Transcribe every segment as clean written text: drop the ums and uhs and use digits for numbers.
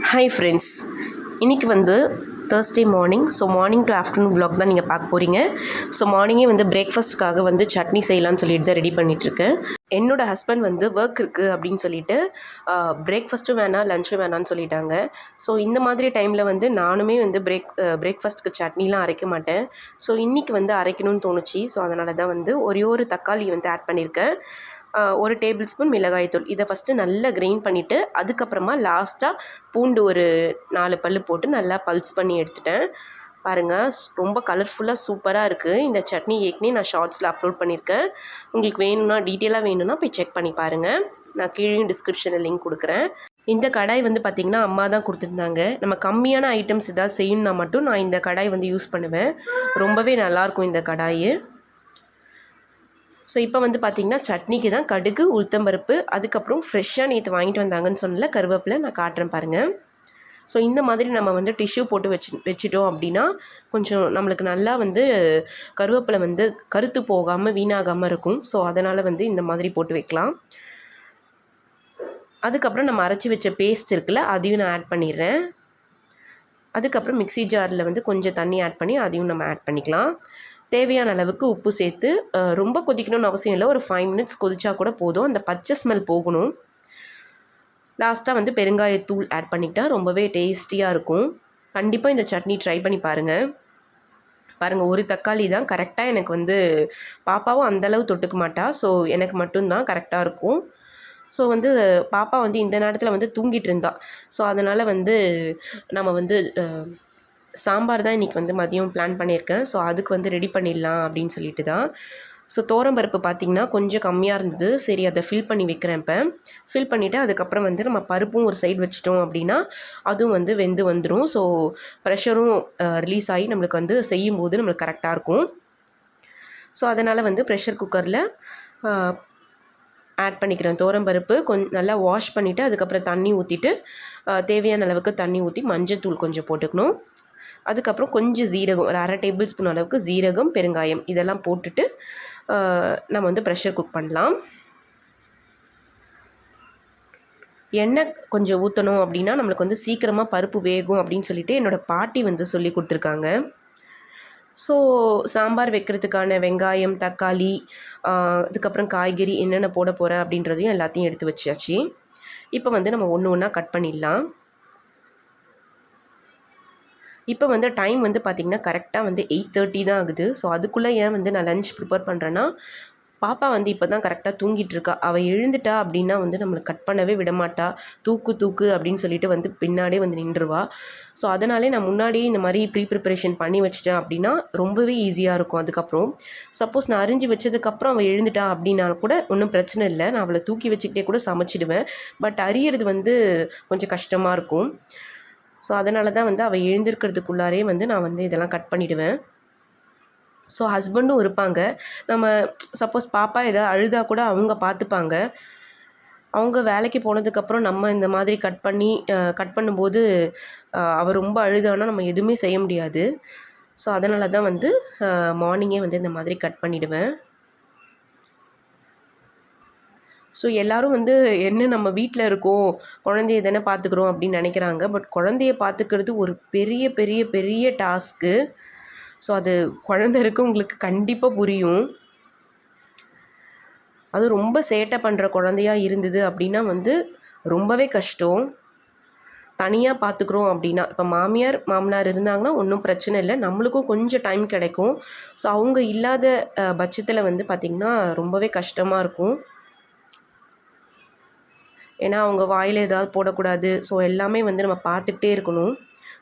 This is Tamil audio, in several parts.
ஹாய் ஃப்ரெண்ட்ஸ், இன்றைக்கி வந்து Thursday morning. So morning to afternoon vlog தான் நீங்கள் பார்க்க போகிறீங்க. ஸோ மார்னிங்கே வந்து பிரேக்ஃபாஸ்ட்டுக்காக வந்து சட்னி செய்யலான்னு சொல்லிட்டு தான் ரெடி பண்ணிகிட்ருக்கேன். என்னோடய ஹஸ்பண்ட் வந்து ஒர்க் இருக்குது அப்படின்னு சொல்லிட்டு பிரேக்ஃபாஸ்ட்டும் வேணாம் லஞ்சும் வேணான்னு சொல்லிட்டாங்க. ஸோ இந்த மாதிரி டைமில் வந்து நானுமே வந்து பிரேக்ஃபாஸ்ட்டுக்கு சட்னிலாம் அரைக்க மாட்டேன். ஸோ இன்றைக்கி வந்து அரைக்கணும்னு தோணுச்சு. ஸோ அதனால தான் வந்து ஒரு தக்காளி வந்து ஆட் பண்ணியிருக்கேன். 1 டேபிள் ஸ்பூன் மிளகாய்த்தூள். இதை ஃபஸ்ட்டு நல்லா கிரைண்ட் பண்ணிவிட்டு அதுக்கப்புறமா லாஸ்ட்டாக பூண்டு ஒரு 4 பல் போட்டு நல்லா பல்ஸ் பண்ணி எடுத்துட்டேன். பாருங்கள், ரொம்ப கலர்ஃபுல்லாக சூப்பராக இருக்குது. இந்த சட்னி ஏற்கனவே நான் ஷார்ட்ஸில் அப்லோட் பண்ணியிருக்கேன். உங்களுக்கு வேணும்னா டீட்டெயிலாக வேணும்னா போய் செக் பண்ணி பாருங்கள். நான் கீழே டிஸ்கிரிப்ஷனில் லிங்க் கொடுக்குறேன். இந்த கடாய் வந்து பார்த்திங்கன்னா அம்மா தான் கொடுத்துருந்தாங்க. நம்ம கம்மியான ஐட்டம்ஸ் எதாவது செய்யணுன்னா மட்டும் நான் இந்த கடாய் வந்து யூஸ் பண்ணுவேன். ரொம்பவே நல்லாயிருக்கும் இந்த கடாய். ஸோ இப்போ வந்து பார்த்திங்கன்னா சட்னிக்கு தான் கடுகு, உளுத்தம்பருப்பு, அதுக்கப்புறம் ஃப்ரெஷ்ஷாக நேற்று வாங்கிட்டு வந்தாங்கன்னு சொன்னல கருவேப்பிலை நான் காட்டுறேன் பாருங்கள். ஸோ இந்த மாதிரி நம்ம வந்து டிஷ்யூ போட்டு வச்சிட்டோம் அப்படின்னா கொஞ்சம் நம்மளுக்கு நல்லா வந்து கருவேப்பிலை வந்து கருத்து போகாமல் வீணாகாமல் இருக்கும். ஸோ அதனால் வந்து இந்த மாதிரி போட்டு வைக்கலாம். அதுக்கப்புறம் நம்ம அரைச்சி வச்ச பேஸ்ட் இருக்குல்ல, அதையும் நான் ஆட் பண்ணிடுறேன். அதுக்கப்புறம் மிக்ஸி ஜாரில் வந்து கொஞ்சம் தண்ணி ஆட் பண்ணி அதையும் நம்ம ஆட் பண்ணிக்கலாம். தேவையான அளவுக்கு உப்பு சேர்த்து ரொம்ப கொதிக்கணும்னு அவசியம் இல்லை. ஒரு 5 மினிட்ஸ் கொதிச்சா கூட போதும். அந்த பச்சை ஸ்மெல் போகணும். லாஸ்ட்டாக வந்து பெருங்காயத்தூள் ஆட் பண்ணிக்கிட்டால் ரொம்பவே டேஸ்டியாக இருக்கும். கண்டிப்பாக இந்த சட்னி ட்ரை பண்ணி பாருங்கள். ஒரு தக்காளி தான் கரெக்டாக எனக்கு வந்து பாப்பாவும் அந்தளவு தொட்டுக்க மாட்டா. ஸோ எனக்கு மட்டும்தான் கரெக்டாக இருக்கும். ஸோ வந்து பாப்பா வந்து இந்த நேரத்தில் வந்து தூங்கிட்டு இருந்தா. ஸோ அதனால் வந்து நம்ம வந்து சாம்பார் தான் இன்றைக்கி வந்து மதியம் பிளான் பண்ணியிருக்கேன். ஸோ அதுக்கு வந்து ரெடி பண்ணிடலாம் அப்படின்னு சொல்லிட்டு தான். ஸோ துவரம்பருப்பு பார்த்திங்கன்னா கொஞ்சம் கம்மியாக இருந்தது. சரி, அதை ஃபில் பண்ணி வைக்கிறேன். இப்போ ஃபில் பண்ணிவிட்டு அதுக்கப்புறம் வந்து நம்ம பருப்பும் ஒரு சைடு வச்சிட்டோம் அப்படின்னா அதுவும் வந்து வெந்து வந்துடும். ஸோ ப்ரெஷரும் ரிலீஸ் ஆகி நம்மளுக்கு வந்து செய்யும்போது நம்மளுக்கு கரெக்டாக இருக்கும். ஸோ அதனால் வந்து ப்ரெஷர் குக்கரில் ஆட் பண்ணிக்கிறேன் துவரம்பருப்பு. நல்லா வாஷ் பண்ணிவிட்டு அதுக்கப்புறம் தண்ணி ஊற்றிட்டு தேவையான அளவுக்கு தண்ணி ஊற்றி மஞ்சள் கொஞ்சம் போட்டுக்கணும். அதுக்கப்புறம் கொஞ்சம் ஜீரகம், ஒரு 1/2 டேபிள் ஸ்பூன் அளவுக்கு ஜீரகம், பெருங்காயம் இதெல்லாம் போட்டுட்டு நம்ம வந்து ப்ரெஷர் குக் பண்ணலாம். எண்ணெய் கொஞ்சம் ஊற்றணும் அப்படின்னா நம்மளுக்கு வந்து சீக்கிரமாக பருப்பு வேகும் அப்படின்னு சொல்லிட்டு என்னோடய பாட்டி வந்து சொல்லி கொடுத்துருக்காங்க. ஸோ சாம்பார் வைக்கிறதுக்கான வெங்காயம், தக்காளி, அதுக்கப்புறம் காய்கறி என்னென்ன போட போகிறேன் அப்படின்றதையும் எல்லாத்தையும் எடுத்து வச்சாச்சு. இப்போ வந்து நம்ம ஒன்று ஒன்றா கட் பண்ணிடலாம். இப்போ வந்து டைம் வந்து பார்த்திங்கன்னா கரெக்டாக வந்து 8:30 தான் ஆகுது. ஸோ அதுக்குள்ளே ஏன் வந்து நான் லஞ்ச் ப்ரிப்பேர் பண்ணுறேன்னா, பாப்பா வந்து இப்போ தான் கரெக்டாக தூங்கிட்டுருக்கா. அவள் எழுந்துட்டா அப்படின்னா வந்து நம்மளுக்கு கட் பண்ணவே விடமாட்டா. தூக்கு அப்படின்னு சொல்லிட்டு வந்து பின்னாடியே வந்து நின்றுவா. ஸோ அதனாலே நான் முன்னாடியே இந்த மாதிரி ப்ரிப்பரேஷன் பண்ணி வச்சிட்டேன் அப்படின்னா ரொம்பவே ஈஸியாக இருக்கும். அதுக்கப்புறம் சப்போஸ் நான் அரிஞ்சு வச்சதுக்கப்புறம் அவள் எழுந்துட்டா அப்படின்னா கூட ஒன்றும் பிரச்சனை இல்லை. நான் அவளை தூக்கி வச்சுக்கிட்டே கூட சமைச்சிடுவேன். பட் அரியறது வந்து கொஞ்சம் கஷ்டமாக இருக்கும். ஸோ அதனால தான் வந்து அவள் எழுந்திருக்கிறதுக்குள்ளாரே வந்து நான் வந்து இதெல்லாம் கட் பண்ணிவிடுவேன். ஸோ ஹஸ்பண்டும் இருப்பாங்க. நம்ம சப்போஸ் பாப்பா எதாவது அழுதா கூட அவங்க பார்த்துப்பாங்க. அவங்க வேலைக்கு போனதுக்கப்புறம் நம்ம இந்த மாதிரி கட் பண்ணும்போது அவள் ரொம்ப அழுதானா நம்ம எதுவுமே செய்ய முடியாது. ஸோ அதனால தான் வந்து மார்னிங்கே வந்து இந்த மாதிரி கட் பண்ணிவிடுவேன். ஸோ எல்லோரும் வந்து என்ன நம்ம வீட்டில் இருக்கோம், குழந்தைய தானே பார்த்துக்குறோம் அப்படின்னு நினைக்கிறாங்க. பட் குழந்தைய பார்த்துக்கிறது ஒரு பெரிய பெரிய பெரிய டாஸ்க்கு. ஸோ அது குழந்தை இருக்கவங்களுக்கு கண்டிப்பாக புரியும். அது ரொம்ப சேட்டை பண்ணுற குழந்தையாக இருந்தது அப்படின்னா வந்து ரொம்பவே கஷ்டம். தனியாக பார்த்துக்குறோம் அப்படின்னா, இப்போ மாமியார் மாமனார் இருந்தாங்கன்னா ஒன்றும் பிரச்சனை இல்லை, நம்மளுக்கும் கொஞ்சம் டைம் கிடைக்கும். ஸோ அவங்க இல்லாத பட்சத்தில் வந்து பார்த்திங்கன்னா ரொம்பவே கஷ்டமாக இருக்கும். ஏன்னா அவங்க வாயில் ஏதாவது போடக்கூடாது. ஸோ எல்லாமே வந்து நம்ம பார்த்துக்கிட்டே இருக்கணும்.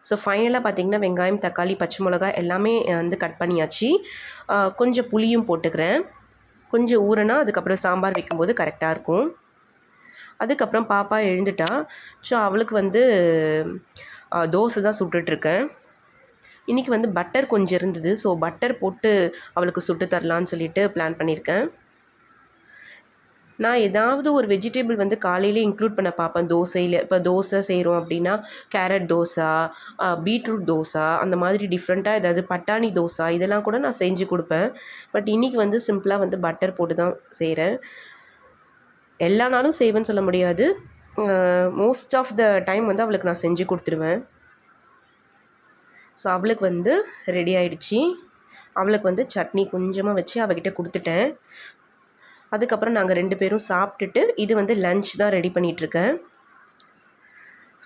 ஸோ ஃபைனலாக பார்த்திங்கன்னா வெங்காயம், தக்காளி, பச்சை மிளகாய் எல்லாமே வந்து கட் பண்ணியாச்சு. கொஞ்சம் புளியும் போட்டுக்கிறேன். கொஞ்சம் ஊறினா அதுக்கப்புறம் சாம்பார் வைக்கும்போது கரெக்டாக இருக்கும். அதுக்கப்புறம் பாப்பா எழுந்துட்டா. ஸோ அவளுக்கு வந்து தோசை தான் சுட்டுட்ருக்கேன். இன்றைக்கி வந்து பட்டர் கொஞ்சம் இருந்தது. ஸோ பட்டர் போட்டு அவளுக்கு சுட்டு தரலான்னு சொல்லிட்டு பிளான் பண்ணியிருக்கேன். நான் ஏதாவது ஒரு வெஜிடபிள் வந்து காலையிலே இன்க்ளூட் பண்ண பார்ப்பேன் தோசையில். இப்போ தோசை செய்கிறோம் அப்படின்னா கேரட் தோசை, பீட்ரூட் தோசை, அந்த மாதிரி டிஃப்ரெண்ட்டாக ஏதாவது பட்டாணி தோசை இதெல்லாம் கூட நான் செஞ்சு கொடுப்பேன். பட் இன்றைக்கி வந்து சிம்பிளாக வந்து பட்டர் போட்டு தான் செய்கிறேன். எல்லா நாளும் செய்வேன்னு சொல்ல முடியாது. மோஸ்ட் ஆஃப் த டைம் வந்து அவளுக்கு நான் செஞ்சு கொடுத்துருவேன். ஸோ அவளுக்கு வந்து ரெடி ஆகிடுச்சி. அவளுக்கு வந்து சட்னி கொஞ்சமாக வச்சு அவகிட்ட கொடுத்துட்டேன். அதுக்கப்புறம் நாங்கள் 2 பேரும் சாப்பிட்டுட்டு இது வந்து லன்ச் தான் ரெடி பண்ணிகிட்ருக்கேன்.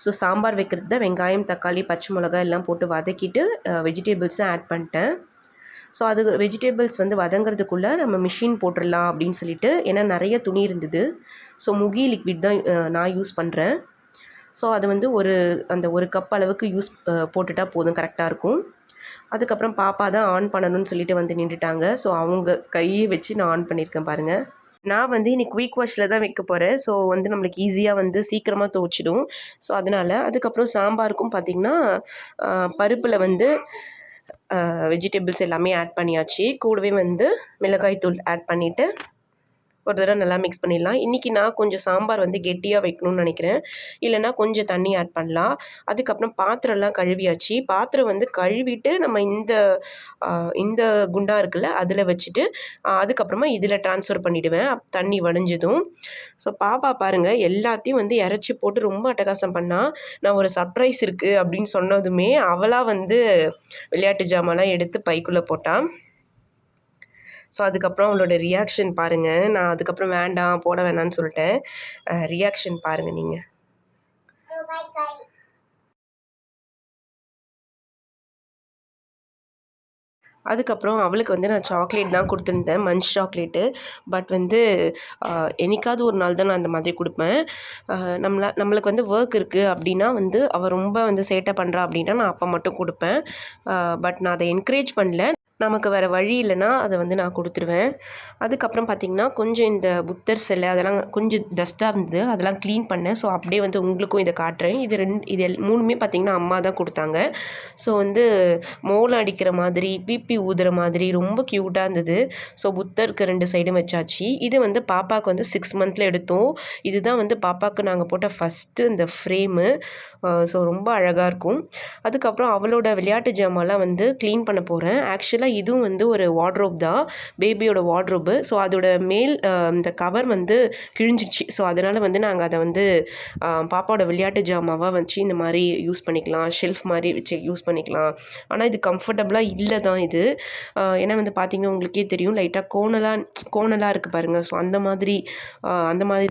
ஸோ சாம்பார் வைக்கிறது தான் வெங்காயம், தக்காளி, பச்சை மிளகாய் எல்லாம் போட்டு வதக்கிட்டு வெஜிடபிள்ஸும் ஆட் பண்ணிட்டேன். ஸோ அது வெஜிடபிள்ஸ் வந்து வதங்கிறதுக்குள்ளே நம்ம மிஷின் போட்டுடலாம் அப்படின்னு சொல்லிட்டு, ஏன்னா நிறைய துணி இருந்தது. ஸோ முகி லிக்விட் தான் நான் யூஸ் பண்ணுறேன். ஸோ அது வந்து அந்த ஒரு கப் அளவுக்கு போட்டுட்டா போதும், கரெக்டாக இருக்கும். அதுக்கப்புறம் பாப்பா தான் ஆன் பண்ணணும்னு சொல்லிட்டு வந்து நின்றுட்டாங்க. ஸோ அவங்க கையை வச்சு நான் ஆன் பண்ணியிருக்கேன் பாருங்கள். நான் வந்து இன்றைக்கி குயிக் வாஷில் தான் வைக்க போகிறேன். ஸோ வந்து நம்மளுக்கு ஈஸியாக வந்து சீக்கிரமாக துவைச்சிடும். ஸோ அதனால் அதுக்கப்புறம் சாம்பாருக்கும் பார்த்திங்கன்னா பருப்பில் வந்து வெஜிடபிள்ஸ் எல்லாமே ஆட் பண்ணியாச்சு. கூடவே வந்து மிளகாய் தூள் ஆட் பண்ணிவிட்டு ஒரு தடவை நல்லா மிக்ஸ் பண்ணிடலாம். இன்றைக்கி நான் கொஞ்சம் சாம்பார் வந்து கெட்டியாக வைக்கணும்னு நினைக்கிறேன். இல்லைனா கொஞ்சம் தண்ணி ஆட் பண்ணலாம். அதுக்கப்புறம் பாத்திரம்லாம் கழுவியாச்சு. பாத்திரம் வந்து கழுவிட்டு நம்ம இந்த குண்டா இருக்குல்ல அதில் வச்சுட்டு அதுக்கப்புறமா இதில் ட்ரான்ஸ்ஃபர் பண்ணிவிடுவேன் தண்ணி வடிஞ்சதும். ஸோ பாப்பா பாருங்கள் எல்லாத்தையும் வந்து இறச்சி போட்டு ரொம்ப அட்டகாசம் பண்ணால், நான் ஒரு சர்ப்ரைஸ் இருக்குது அப்படின்னு சொன்னதுமே அவளாக வந்து விளையாட்டு ஜாமான்லாம் எடுத்து பைக்குள்ளே போட்டான். ஸோ அதுக்கப்புறம் அவளோட ரியாக்ஷன் பாருங்கள். நான் அதுக்கப்புறம் வேண்டாம் போட வேணான்னு சொல்லிட்டேன். ரியாக்ஷன் பாருங்கள் நீங்கள். அதுக்கப்புறம் அவளுக்கு வந்து நான் சாக்லேட் தான் கொடுத்துருந்தேன், மஞ்ச் சாக்லேட்டு. பட் வந்து என்னைக்காவது ஒரு நாள் தான் நான் அந்த மாதிரி கொடுப்பேன். நம்மளுக்கு வந்து ஒர்க் இருக்குது அப்படின்னா வந்து அவள் ரொம்ப வந்து சேட்டை பண்ணுறா அப்படின்னா நான் அப்போ மட்டும் கொடுப்பேன். பட் நான் அதை என்கரேஜ் பண்ணல. நமக்கு வேறு வழி இல்லைன்னா அதை வந்து நான் கொடுத்துருவேன். அதுக்கப்புறம் பார்த்திங்கன்னா கொஞ்சம் இந்த புத்தர் சிலை அதெல்லாம் கொஞ்சம் டஸ்ட்டாக இருந்தது, அதெல்லாம் க்ளீன் பண்ணேன். ஸோ அப்படியே வந்து உங்களுக்கும் இதை காட்டுறேன். இது 3மே பார்த்திங்கன்னா அம்மா தான் கொடுத்தாங்க. ஸோ வந்து மோளம் அடிக்கிற மாதிரி பிபி ஊதுற மாதிரி ரொம்ப க்யூட்டாக இருந்தது. ஸோ புத்தருக்கு 2 சைடும் வச்சாச்சு. இது வந்து பாப்பாவுக்கு வந்து 6 மந்த்தில் எடுத்தோம். இதுதான் வந்து பாப்பாவுக்கு நாங்கள் போட்ட ஃபஸ்ட்டு இந்த ஃப்ரேமு. ஸோ ரொம்ப அழகாக இருக்கும். அதுக்கப்புறம் அவளோட விளையாட்டு ஜாமான்லாம் வந்து க்ளீன் பண்ண போகிறேன். ஆக்சுவலாக இதுவும் வந்து ஒரு வார்ட்ரோப் தான், பேபியோட வார்ட்ரோப்பு. ஸோ அதோட மேல் இந்த கவர் வந்து கிழிஞ்சிடுச்சு. ஸோ அதனால் வந்து நாங்கள் அதை வந்து பாப்பாவோட விளையாட்டு ஜாமாவாக வச்சு இந்த மாதிரி யூஸ் பண்ணிக்கலாம், ஷெல்ஃப் மாதிரி வச்சு யூஸ் பண்ணிக்கலாம். ஆனால் இது கம்ஃபர்டபுளாக இல்லை தான் இது. ஏன்னா வந்து பார்த்திங்கன்னா உங்களுக்கே தெரியும், லைட்டாக கோணலாக இருக்குது பாருங்கள். ஸோ அந்த மாதிரி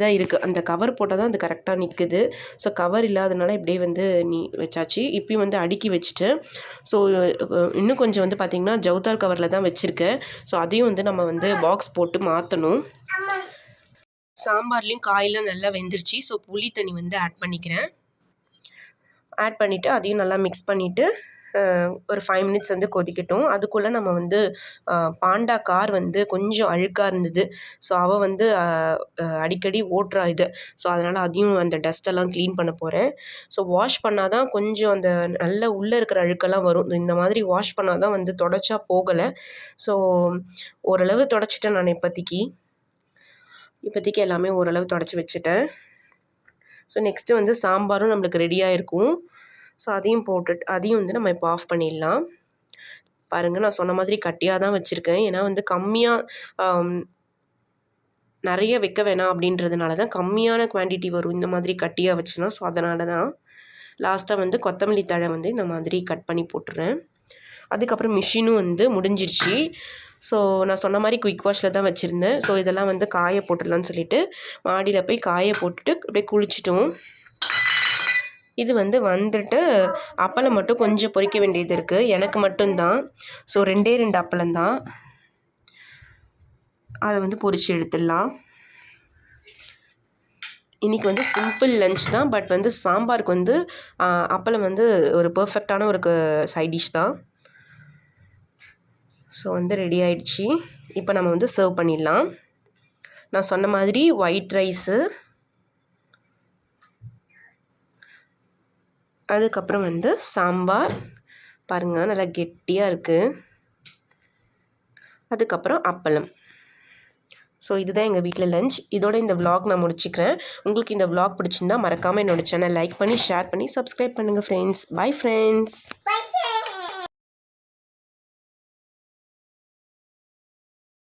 தான் இருக்குது. அந்த கவர் போட்டால் தான் அது கரெக்டாக நிற்குது. ஸோ கவர் இல்லாதனால இப்படியே வந்து வச்சாச்சு. இப்பயும் வந்து அடுக்கி வச்சுட்டு, ஸோ இன்னும் கொஞ்சம் வந்து பார்த்திங்கன்னா ஜவுதார் கவரில் தான் வச்சுருக்கேன். ஸோ அதையும் வந்து நம்ம வந்து பாக்ஸ் போட்டு மாற்றணும். சாம்பார்லேயும் காயெல்லாம் நல்லா வெந்துருச்சு. ஸோ புளி தண்ணி வந்து ஆட் பண்ணிக்கிறேன். ஆட் பண்ணிவிட்டு அதையும் நல்லா மிக்ஸ் பண்ணிவிட்டு ஒரு 5 மினிட்ஸ் வந்து கொதிக்கட்டும். அதுக்குள்ளே நம்ம வந்து பாண்டா கார் வந்து கொஞ்சம் அழுக்காக இருந்தது. ஸோ அவள் வந்து அடிக்கடி ஓட்டுறா இது. ஸோ அதனால் அதையும் அந்த டஸ்ட்டெல்லாம் க்ளீன் பண்ண போகிறேன். ஸோ வாஷ் பண்ணால் தான் கொஞ்சம் அந்த நல்ல உள்ளே இருக்கிற அழுக்கெல்லாம் வரும். இந்த மாதிரி வாஷ் பண்ணால் தான் வந்து தொடச்சா போகலை. ஸோ ஓரளவு தொடச்சிட்டேன் நான் இப்போதைக்கு எல்லாமே ஓரளவு தொடச்சி வச்சுட்டேன். ஸோ நெக்ஸ்ட்டு வந்து சாம்பாரும் நம்மளுக்கு ரெடியாக இருக்கும். ஸோ அதையும் வந்து நம்ம இப்போ ஆஃப் பண்ணிடலாம். பாருங்கள், நான் சொன்ன மாதிரி கட்டியாக தான் வச்சுருக்கேன். ஏன்னா வந்து கம்மியாக நிறைய வைக்க வேணாம் அப்படின்றதுனால தான் கம்மியான குவான்டிட்டி வரும் இந்த மாதிரி கட்டியாக வச்சுனா. ஸோ அதனால தான் லாஸ்ட்டாக வந்து கொத்தமல்லி தழை வந்து இந்த மாதிரி கட் பண்ணி போட்டுறேன். அதுக்கப்புறம் மிஷினும் வந்து முடிஞ்சிருச்சு. ஸோ நான் சொன்ன மாதிரி குயிக் வாஷில் தான் வச்சுருந்தேன். ஸோ இதெல்லாம் வந்து காய போட்டுடலான்னு சொல்லிவிட்டு மாடியில் போய் காய போட்டுட்டு அப்படியே குளிச்சிட்டோம். இது வந்துட்டு அப்பளம் மட்டும் கொஞ்சம் பொரிக்க வேண்டியது இருக்குது, எனக்கு மட்டும்தான். ஸோ 2 அப்பளம் தான், அதை வந்து பொரித்து எடுத்துடலாம். இன்றைக்கி வந்து சிம்பிள் லன்ச் தான். பட் வந்து சாம்பாருக்கு வந்து அப்பளம் வந்து ஒரு பர்ஃபெக்டான ஒரு சைட் டிஷ் தான். ஸோ வந்து ரெடி ஆயிடுச்சு. இப்போ நம்ம வந்து சர்வ் பண்ணிடலாம். நான் சொன்ன மாதிரி ஒயிட் ரைஸு, அதுக்கப்புறம் வந்து சாம்பார் பாருங்கள் நல்லா கெட்டியாக இருக்குது. அதுக்கப்புறம் அப்பளம். ஸோ இதுதான் எங்கள் வீட்டில் லன்ச். இதோட இந்த விலாக் நான் முடிச்சுக்கிறேன். உங்களுக்கு இந்த விலாக் பிடிச்சிருந்தா மறக்காமல் என்னோடய சேனல் லைக் பண்ணி ஷேர் பண்ணி சப்ஸ்கிரைப் பண்ணுங்கள் ஃப்ரெண்ட்ஸ். Bye friends.